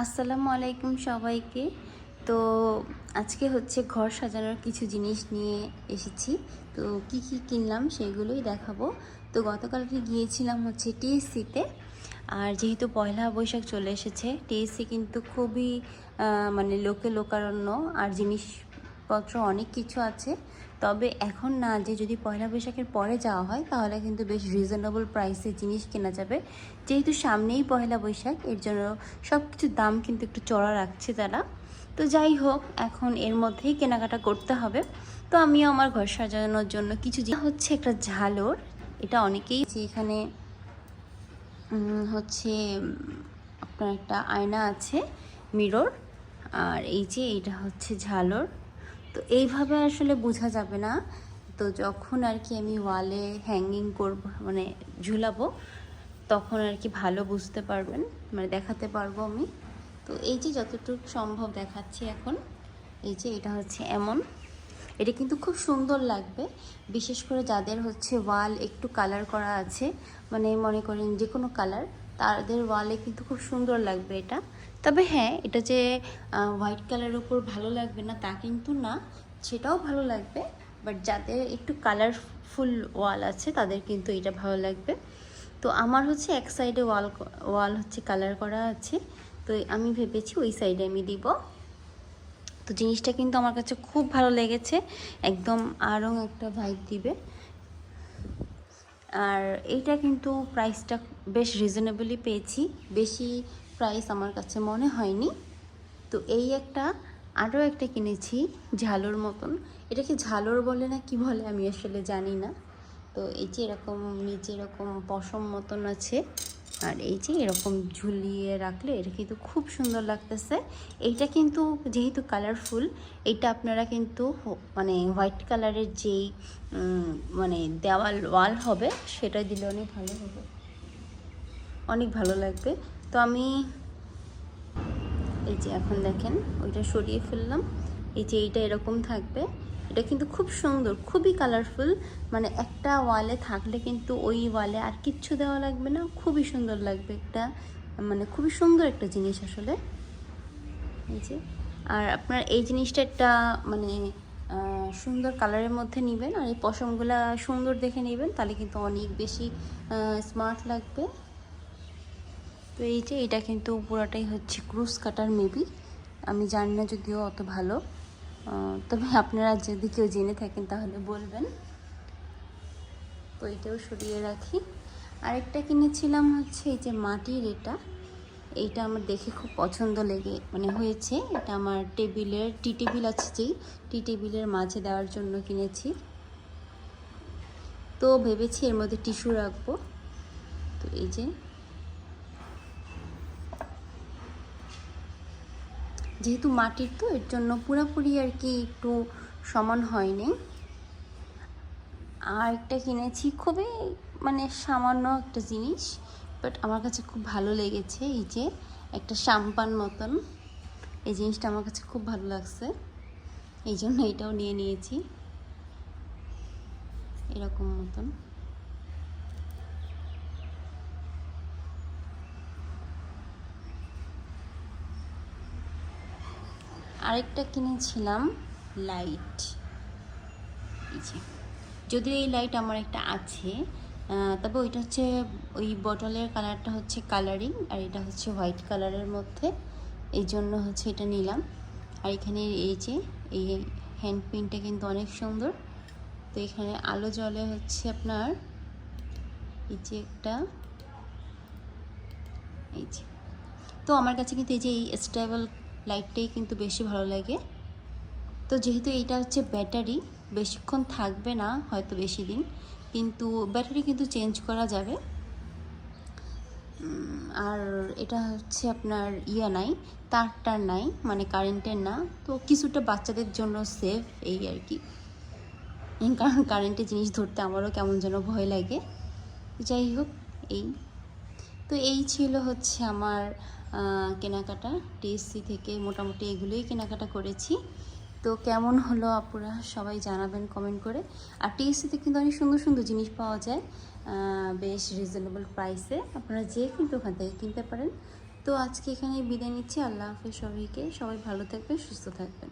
আসসালামু আলাইকুম সবাইকে। তো আজকে হচ্ছে ঘর সাজানোর কিছু জিনিস নিয়ে এসেছি। তো কি কি কিনলাম সেগুলোই দেখাবো। তো গতকালকে গিয়েছিলাম হচ্ছে টিএসসিতে। আর যেহেতু পয়লা বৈশাখ চলে এসেছে, টিএসসি কিন্তু খুবই মানে লোকে লোকারণ্য, আর জিনিসপত্র অনেক কিছু আছে। তবে এখন না, যে যদি পয়লা বৈশাখের পরে যাওয়া হয় তাহলে কিন্তু বেশ রিজনেবল প্রাইসে জিনিস কেনা যাবে। যেহেতু সামনেই পয়লা বৈশাখ, এর জন্য সব কিছুর দাম কিন্তু একটু চড়া রাখছে তারা। তো যাই হোক, এখন এর মধ্যেই কেনাকাটা করতে হবে। তো আমিও আমার ঘর সাজানোর জন্য কিছু হচ্ছে একটা ঝালর। এটা অনেকেই যে এখানে হচ্ছে আপনার একটা আয়না আছে, মিরর। আর এই যে এটা হচ্ছে ঝালর। তো এইভাবে আসলে বোঝা যাবে না। তো যখন আর কি আমি ওয়ালে হ্যাঙ্গিং করব, মানে ঝুলাবো, তখন আর কি ভালো বুঝতে পারবেন, মানে দেখাতে পারবো আমি। তো এই যে যতটুকু সম্ভব দেখাচ্ছি এখন। এই যে এটা হচ্ছে এমন, এটা কিন্তু খুব সুন্দর লাগবে, বিশেষ করে যাদের হচ্ছে ওয়াল একটু কালার করা আছে, মানে মনে করেন যে কোনো কালার, তাদের ওয়ালে কিন্তু খুব সুন্দর লাগবে এটা। তবে হ্যাঁ, এটা যে হোয়াইট কালারের উপর ভালো লাগবে না তা কিন্তু না, সেটাও ভালো লাগবে। বাট যাদের একটু কালারফুল ওয়াল আছে তাদের কিন্তু এটা ভালো লাগবে। তো আমার হচ্ছে এক সাইডে ওয়াল হচ্ছে কালার করা আছে, তো আমি ভেবেছি ওই সাইডে আমি দিব। তো জিনিসটা কিন্তু আমার কাছে খুব ভালো লেগেছে, একদম আরং একটা ভাইব দিবে। আর এইটা কিন্তু প্রাইসটা বেশ রিজনেবলই পেয়েছি, বেশি প্রাইস আমার কাছে মনে হয়নি। তো এই একটা, আরও একটা কিনেছি ঝালর মতন। এটাকে ঝালর বলে না কি বলে আমি আসলে জানি না। তো এই যে এরকম নিচে এরকম পশম মতন আছে, আর এই যে এরকম ঝুলিয়ে রাখলে এটা কিন্তু খুব সুন্দর লাগতেছে। এইটা কিন্তু যেহেতু কালারফুল, এইটা আপনারা কিন্তু মানে হোয়াইট কালারের যেই মানে ওয়াল হবে সেটা দিলে অনেক ভালো হবে, অনেক ভালো লাগবে। তো আমি এই যে এখন দেখেন ওইটা সরিয়ে ফেললাম। এই যে এইটা এরকম থাকবে। এটা কিন্তু খুব সুন্দর, খুবই কালারফুল। মানে একটা ওয়ালে থাকলে কিন্তু ওই ওয়ালে আর কিচ্ছু দেওয়া লাগবে না, খুবই সুন্দর লাগবে একটা, মানে খুবই সুন্দর একটা জিনিস আসলে। এই যে, আর আপনার এই জিনিসটা একটা মানে সুন্দর কালারের মধ্যে নেবেন, আর এই পশমগুলা সুন্দর দেখে নেবেন, তাহলে কিন্তু অনেক বেশি স্মার্ট লাগবে। তো এই যে এটা কিন্তু পুরোটাই হচ্ছে ক্রুশ কাটার মেবি, আমি জানি না যদিও অত ভালো, তবে আপনারা যদি কেউ জেনে থাকেন তাহলে বলবেন। তো এটাও সরিয়ে রাখি। আরেকটা কিনেছিলাম হচ্ছে এই যে মাটির, এইটা আমার দেখে খুব পছন্দ লেগে মানে হয়েছে। এটা আমার টেবিলের, টি টেবিল আছে যেই, টি টেবিলের মাঝে দেওয়ার জন্য কিনেছি। তো ভেবেছি এর মধ্যে টিস্যু রাখবো। তো এই যে, যেহেতু মাটির তো এর জন্য পুরোপুরি আর কি একটু সমান হয়নি। আর একটা কিনেছি খুবই মানে সামান্য একটা জিনিস, বাট আমার কাছে খুব ভালো লেগেছে। এই যে একটা সাম্পান মতন, এই জিনিসটা আমার কাছে খুব ভালো লাগছে, এই জন্য এটাও নিয়ে নিয়েছি এরকম মতন। আরেকটা কিনেছিলাম লাইট। এই যে, যদিও এই লাইট আমার একটা আছে, তবে ওইটা হচ্ছে ওই বটলের কালারটা হচ্ছে কালারিং, আর এটা হচ্ছে হোয়াইট কালারের মধ্যে, এই জন্য হচ্ছে এটা নিলাম। আর এখানে এই যে এই হ্যান্ড পিনটা কিন্তু অনেক সুন্দর। তো এখানে আলো জ্বলে হচ্ছে আপনার এই যে একটা, এই যে। তো আমার কাছে কিন্তু এই যে এই স্টেবল লাইটটাই কিন্তু বেশি ভালো লাগে। তো যেহেতু এইটা হচ্ছে ব্যাটারি, বেশিক্ষণ থাকবে না হয়তো বেশি দিন, কিন্তু ব্যাটারি কিন্তু চেঞ্জ করা যাবে। আর এটা হচ্ছে আপনার নাই, তারটার নাই, মানে কারেন্টের না। তো কিছুটা বাচ্চাদের জন্য সেফ এই আর কি, কারণ কারেন্টের জিনিস ধরতে আমারও কেমন যেন ভয় লাগে। যাই হোক, এই তো এই ছিল হচ্ছে আমার কেনাকাটা। টিএসসি থেকে মোটামুটি এগুলোই কেনাকাটা করেছি। তো কেমন হলো আপুরা সবাই জানাবেন কমেন্ট করে। আর টিএসসিতে কিন্তু অনেক সুন্দর সুন্দর জিনিস পাওয়া যায় বেশ রিজনেবল প্রাইসে, আপনারা যে কিন্তু ওখান থেকে কিনতে পারেন। তো আজকে এখানে বিদায় নিচ্ছি। আল্লাহ হাফেজ সবাইকে। সবাই ভালো থাকবেন, সুস্থ থাকবেন।